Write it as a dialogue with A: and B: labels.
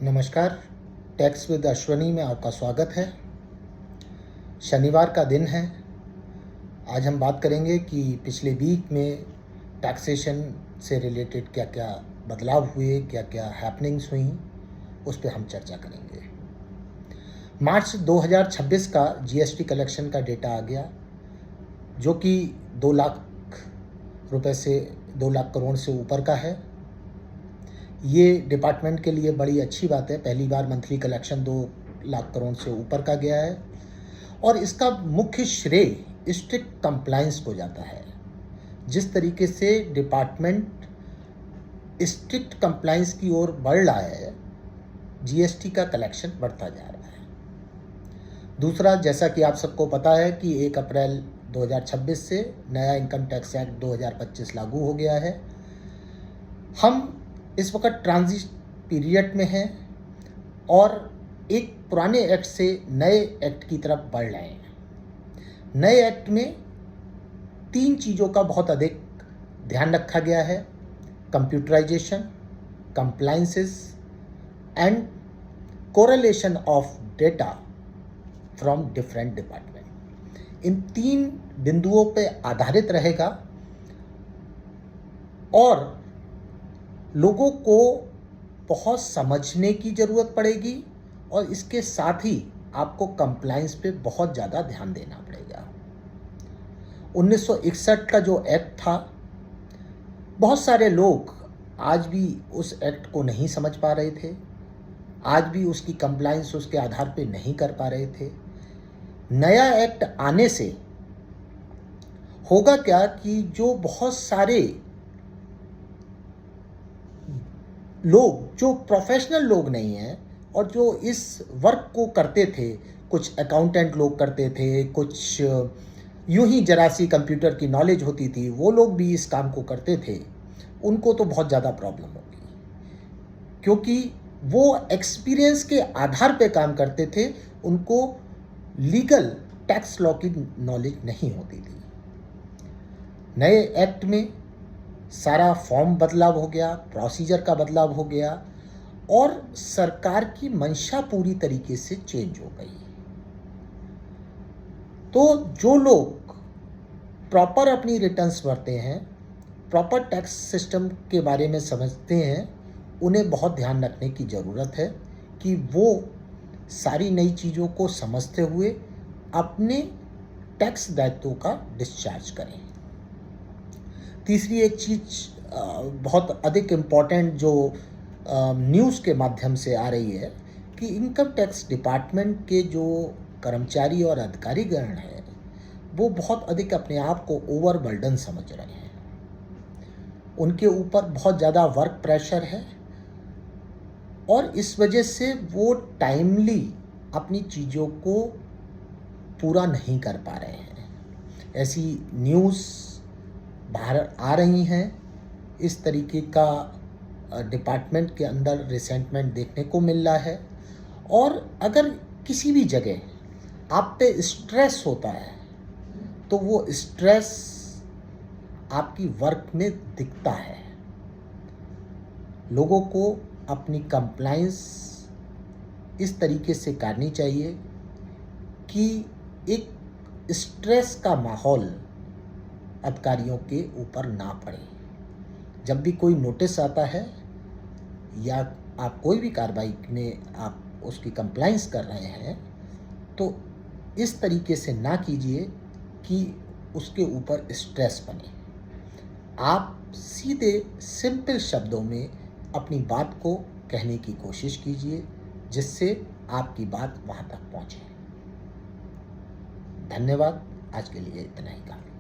A: नमस्कार। Tax with Ashwani में आपका स्वागत है। शनिवार का दिन है। आज हम बात करेंगे कि पिछले वीक में टैक्सेशन से रिलेटेड क्या क्या बदलाव हुए, क्या क्या हैपनिंग्स हुई, उस पर हम चर्चा करेंगे। मार्च 2026 का जीएसटी कलेक्शन का डेटा आ गया, जो कि 2 लाख रुपए से 2 लाख करोड़ से ऊपर का है। ये डिपार्टमेंट के लिए बड़ी अच्छी बात है। पहली बार मंथली कलेक्शन 2 लाख करोड़ से ऊपर का गया है और इसका मुख्य श्रेय स्ट्रिक्ट कंप्लायंस को जाता है। जिस तरीके से डिपार्टमेंट स्ट्रिक्ट कंप्लायंस की ओर बढ़ रहा है, जीएसटी का कलेक्शन बढ़ता जा रहा है। दूसरा, जैसा कि आप सबको पता है कि 1 अप्रैल 2026 से नया इनकम टैक्स एक्ट 2025 लागू हो गया है। हम इस वक्त ट्रांजिट पीरियड में हैं और एक पुराने एक्ट से नए एक्ट की तरफ बढ़ रहे हैं। नए एक्ट में 3 चीज़ों का बहुत अधिक ध्यान रखा गया है: computerization, compliances and correlation of data from different department. इन 3 बिंदुओं पे आधारित रहेगा और लोगों को बहुत समझने की ज़रूरत पड़ेगी और इसके साथ ही आपको कंप्लायंस पे बहुत ज़्यादा ध्यान देना पड़ेगा। 1961 का जो एक्ट था, बहुत सारे लोग आज भी उस एक्ट को नहीं समझ पा रहे थे, आज भी उसकी कंप्लायंस उसके आधार पे नहीं कर पा रहे थे। नया एक्ट आने से होगा क्या कि जो बहुत सारे लोग जो प्रोफेशनल लोग नहीं हैं और जो इस वर्क को करते थे, कुछ अकाउंटेंट लोग करते थे, कुछ यूं ही जरा सी कंप्यूटर की नॉलेज होती थी, वो लोग भी इस काम को करते थे, उनको तो बहुत ज़्यादा प्रॉब्लम होगी, क्योंकि वो एक्सपीरियंस के आधार पे काम करते थे, उनको लीगल टैक्स लॉ की नॉलेज नहीं होती थी। नए एक्ट में सारा फॉर्म बदलाव हो गया, प्रोसीजर का बदलाव हो गया और सरकार की मंशा पूरी तरीके से चेंज हो गई। तो जो लोग प्रॉपर अपनी रिटर्न्स भरते हैं, प्रॉपर टैक्स सिस्टम के बारे में समझते हैं, उन्हें बहुत ध्यान रखने की ज़रूरत है कि वो सारी नई चीज़ों को समझते हुए अपने टैक्स दायित्वों का डिस्चार्ज करें। तीसरी एक चीज़ बहुत अधिक इम्पॉर्टेंट जो न्यूज़ के माध्यम से आ रही है कि इनकम टैक्स डिपार्टमेंट के जो कर्मचारी और अधिकारीगण हैं, वो बहुत अधिक अपने आप को ओवरबर्डन समझ रहे हैं। उनके ऊपर बहुत ज़्यादा वर्क प्रेशर है और इस वजह से वो टाइमली अपनी चीज़ों को पूरा नहीं कर पा रहे हैं। ऐसी न्यूज़ बाहर आ रही हैं। इस तरीके का डिपार्टमेंट के अंदर रिसेंटमेंट देखने को मिल रहा है और अगर किसी भी जगह आप पे स्ट्रेस होता है तो वो स्ट्रेस आपकी वर्क में दिखता है। लोगों को अपनी कंप्लायंस इस तरीके से करनी चाहिए कि एक स्ट्रेस का माहौल अधिकारियों के ऊपर ना पड़े। जब भी कोई नोटिस आता है या आप कोई भी कार्रवाई में आप उसकी कंप्लायंस कर रहे हैं, तो इस तरीके से ना कीजिए कि उसके ऊपर स्ट्रेस बने। आप सीधे सिंपल शब्दों में अपनी बात को कहने की कोशिश कीजिए, जिससे आपकी बात वहाँ तक पहुँचे। धन्यवाद। आज के लिए इतना ही काफ़ी।